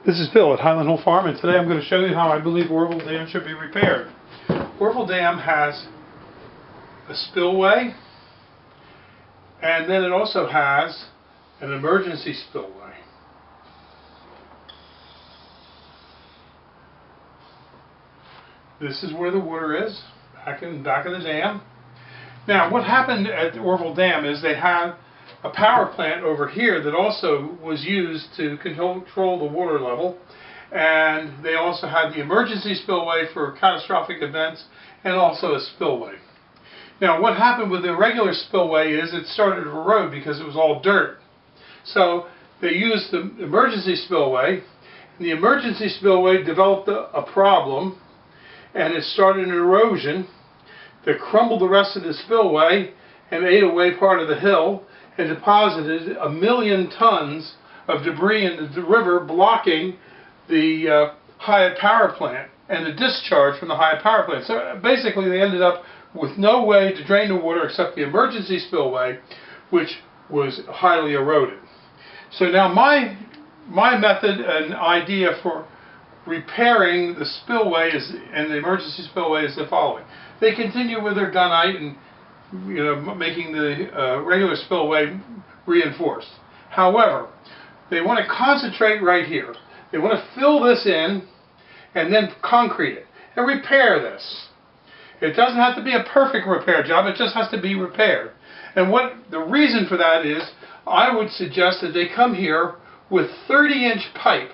This is Bill at Highland Hill Farm, and today I'm going to show you how I believe Oroville Dam should be repaired. Oroville Dam has a spillway, and then it also has an emergency spillway. This is where the water is, back in the dam. Now, what happened at Oroville Dam is they had a power plant over here that also was used to control the water level, and they also had the emergency spillway for catastrophic events and also a spillway. Now, what happened with the regular spillway is it started to erode because it was all dirt. So they used the emergency spillway, and the emergency spillway developed a problem, and it started an erosion that crumbled the rest of the spillway and ate away part of the hill and deposited 1 million tons of debris in the river, blocking the Hyatt power plant and the discharge from the Hyatt power plant. So basically they ended up with no way to drain the water except the emergency spillway, which was highly eroded. So now my method and idea for repairing the spillway and the emergency spillway is the following. They continue with their gunite and making the regular spillway reinforced. However, they want to concentrate right here. They want to fill this in and then concrete it and repair this. It doesn't have to be a perfect repair job, it just has to be repaired. And what the reason for that is, I would suggest that they come here with 30-inch pipe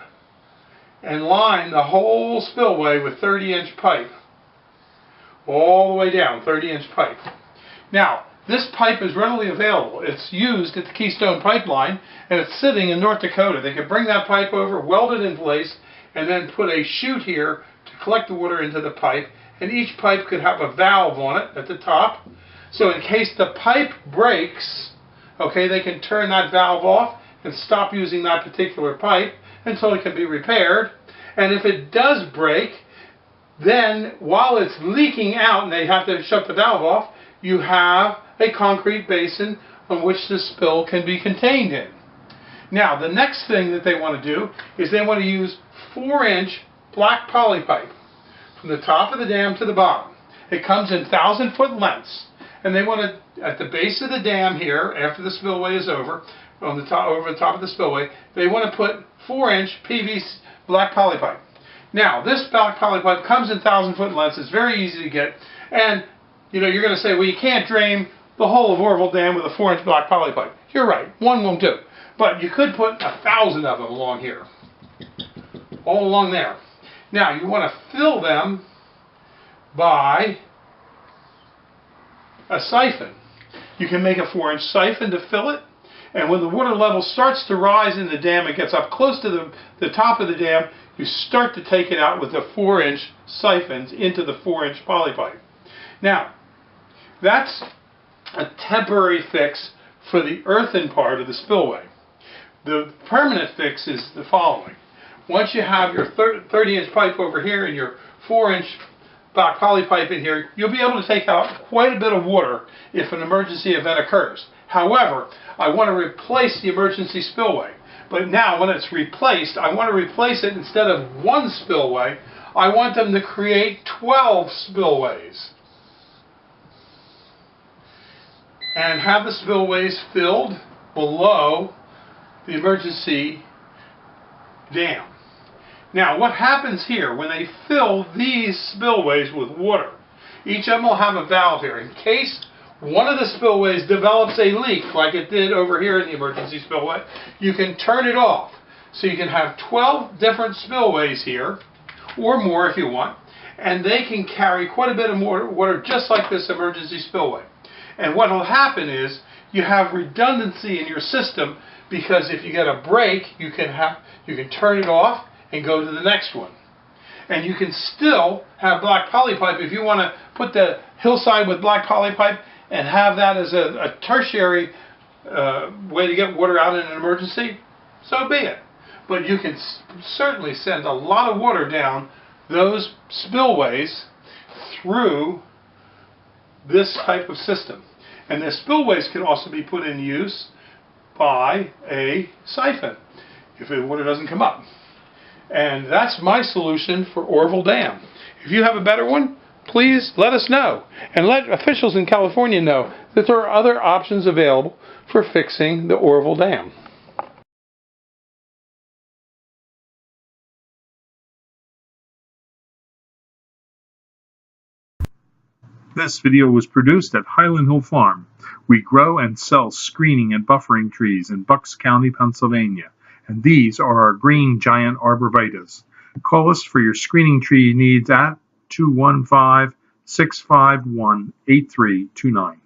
and line the whole spillway with 30-inch pipe. All the way down, 30-inch pipe. Now, this pipe is readily available. It's used at the Keystone Pipeline, and it's sitting in North Dakota. They could bring that pipe over, weld it in place, and then put a chute here to collect the water into the pipe, and each pipe could have a valve on it at the top. So in case the pipe breaks, okay, they can turn that valve off and stop using that particular pipe until it can be repaired. And if it does break, then while it's leaking out and they have to shut the valve off, you have a concrete basin on which the spill can be contained in. Now, the next thing that they want to do is they want to use 4-inch black poly pipe from the top of the dam to the bottom. It comes in 1,000-foot lengths, and they want to, at the base of the dam here, after the spillway is over, over the top of the spillway, they want to put 4-inch PVC black poly pipe. Now, this black poly pipe comes in 1,000-foot lengths. It's very easy to get, and you're going to say, well, you can't drain the whole of Oroville Dam with a 4-inch black poly pipe. You're right, one won't do. But you could put 1,000 of them along here, all along there. Now, you want to fill them by a siphon. You can make a 4-inch siphon to fill it, and when the water level starts to rise in the dam, it gets up close to the top of the dam, you start to take it out with the 4-inch siphons into the 4-inch poly pipe. Now, that's a temporary fix for the earthen part of the spillway. The permanent fix is the following. Once you have your 30-inch pipe over here and your 4-inch black poly pipe in here, you'll be able to take out quite a bit of water if an emergency event occurs. However, I want to replace the emergency spillway. But now when it's replaced, I want to replace it instead of 1 spillway, I want them to create 12 spillways. And have the spillways filled below the emergency dam. Now, what happens here when they fill these spillways with water? Each of them will have a valve here. In case one of the spillways develops a leak, like it did over here in the emergency spillway, you can turn it off. So you can have 12 different spillways here, or more if you want, and they can carry quite a bit of water just like this emergency spillway. And what will happen is you have redundancy in your system, because if you get a break, you can turn it off and go to the next one. And you can still have black poly pipe if you want to put the hillside with black poly pipe and have that as a tertiary way to get water out in an emergency, so be it. But you can certainly send a lot of water down those spillways through this type of system. And the spillways can also be put in use by a siphon if the water doesn't come up. And that's my solution for Oroville Dam. If you have a better one, please let us know. And let officials in California know that there are other options available for fixing the Oroville Dam. This video was produced at Highland Hill Farm. We grow and sell screening and buffering trees in Bucks County, Pennsylvania, and these are our green giant arborvitaes. Call us for your screening tree needs at 215-651-8329.